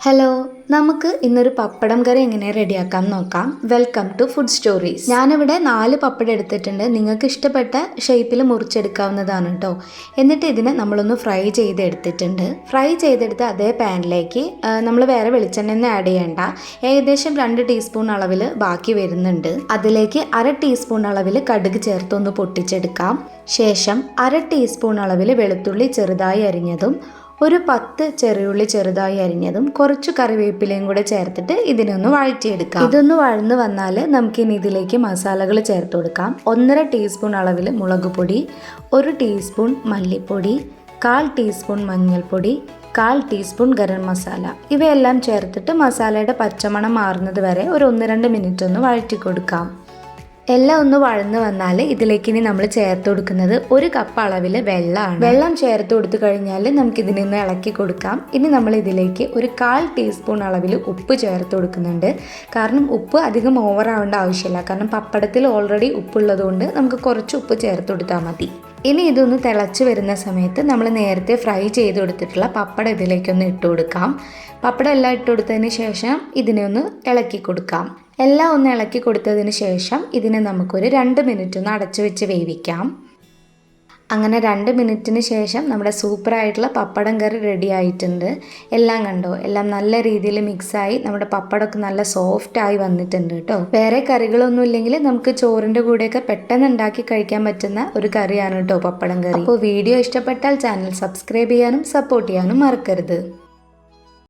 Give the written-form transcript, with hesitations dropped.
Hello, നമുക്ക് ഇന്നൊരു പപ്പടം കറി എങ്ങനെ റെഡിയാക്കാം നോക്കാം. Welcome to food stories. ഞാനിവിടെ 4 പപ്പടം എടുത്തിട്ടുണ്ട്. നിങ്ങൾക്ക് ഇഷ്ടപ്പെട്ട ഷേപ്പിൽ മുറിച്ചെടുക്കാവുന്നതാണ് കേട്ടോ. എന്നിട്ട് ഇതിനെ നമ്മളൊന്ന് ഫ്രൈ ചെയ്തെടുത്തിട്ടുണ്ട്. ഫ്രൈ ചെയ്തെടുത്ത് അതേ പാനിലേക്ക് നമ്മൾ വേറെ വെളിച്ചെണ്ണ ആഡ് ചെയ്യേണ്ട. ഏകദേശം 2 ടീസ്പൂൺ അളവിൽ ബാക്കി വരുന്നുണ്ട്. അതിലേക്ക് 1/2 ടീസ്പൂൺ അളവിൽ കടുക് ചേർത്തൊന്ന് പൊട്ടിച്ചെടുക്കാം. ശേഷം 1/2 ടീസ്പൂൺ അളവിൽ വെളുത്തുള്ളി ചെറുതായി അരിഞ്ഞതും ഒരു 10 ചെറിയുള്ളി ചെറുതായി അരിഞ്ഞതും കുറച്ച് കറിവേപ്പിലയും കൂടെ ചേർത്തിട്ട് ഇതിനൊന്ന് വഴറ്റിയെടുക്കാം. ഇതൊന്ന് വഴന്ന് വന്നാൽ നമുക്കിനി ഇതിലേക്ക് മസാലകൾ ചേർത്ത് കൊടുക്കാം. 1.5 ടീസ്പൂൺ അളവിൽ മുളക് പൊടി, 1 ടീസ്പൂൺ മല്ലിപ്പൊടി, 1/4 ടീസ്പൂൺ മഞ്ഞൾപ്പൊടി, 1/4 ടീസ്പൂൺ ഗരം മസാല. ഇവയെല്ലാം ചേർത്തിട്ട് മസാലയുടെ പച്ചമണം മാറുന്നത് വരെ ഒരു 1-2 മിനിറ്റ് ഒന്ന് വഴറ്റി കൊടുക്കാം. എല്ലാം ഒന്ന് വഴന്ന് വന്നാൽ ഇതിലേക്ക് ഇനി നമ്മൾ ചേർത്ത് കൊടുക്കുന്നത് 1 കപ്പ് അളവിൽ വെള്ളമാണ്. വെള്ളം ചേർത്ത് കൊടുത്തു കഴിഞ്ഞാൽ നമുക്കിതിനൊന്ന് ഇളക്കി കൊടുക്കാം. ഇനി നമ്മൾ ഇതിലേക്ക് ഒരു 1/4 ടീസ്പൂൺ അളവിൽ ഉപ്പ് ചേർത്ത് കൊടുക്കുന്നുണ്ട്. കാരണം ഉപ്പ് അധികം ഓവർ ആവേണ്ട ആവശ്യമില്ല. കാരണം പപ്പടത്തിൽ ഓൾറെഡി ഉപ്പുള്ളതുകൊണ്ട് നമുക്ക് കുറച്ച് ഉപ്പ് ചേർത്ത് കൊടുത്താൽ മതി. ഇനി ഇതൊന്ന് തിളച്ച് വരുന്ന സമയത്ത് നമ്മൾ നേരത്തെ ഫ്രൈ ചെയ്ത് കൊടുത്തിട്ടുള്ള പപ്പടം ഇതിലേക്കൊന്ന് ഇട്ട് കൊടുക്കാം. പപ്പടം എല്ലാം ഇട്ട് കൊടുത്തതിന് ശേഷം ഇതിനെ ഒന്ന് ഇളക്കി കൊടുക്കാം. എല്ലാം ഒന്ന് ഇളക്കി കൊടുത്തതിന് ശേഷം ഇതിനെ നമുക്കൊരു 2 മിനിറ്റ് ഒന്ന് അടച്ചു വെച്ച് വേവിക്കാം. അങ്ങനെ 2 മിനിറ്റിന് ശേഷം നമ്മുടെ സൂപ്പറായിട്ടുള്ള പപ്പടം കറി റെഡി ആയിട്ടുണ്ട്. എല്ലാം കണ്ടോ, എല്ലാം നല്ല രീതിയിൽ മിക്സായി നമ്മുടെ പപ്പടമൊക്കെ നല്ല സോഫ്റ്റായി വന്നിട്ടുണ്ട് കേട്ടോ. വേറെ കറികളൊന്നും ഇല്ലെങ്കിൽ നമുക്ക് ചോറിൻ്റെ കൂടെയൊക്കെ പെട്ടെന്ന് ഉണ്ടാക്കി കഴിക്കാൻ പറ്റുന്ന ഒരു കറിയാണ് കേട്ടോ പപ്പടം കറി. അപ്പോൾ വീഡിയോ ഇഷ്ടപ്പെട്ടാൽ ചാനൽ സബ്സ്ക്രൈബ് ചെയ്യാനും സപ്പോർട്ട് ചെയ്യാനും മറക്കരുത്.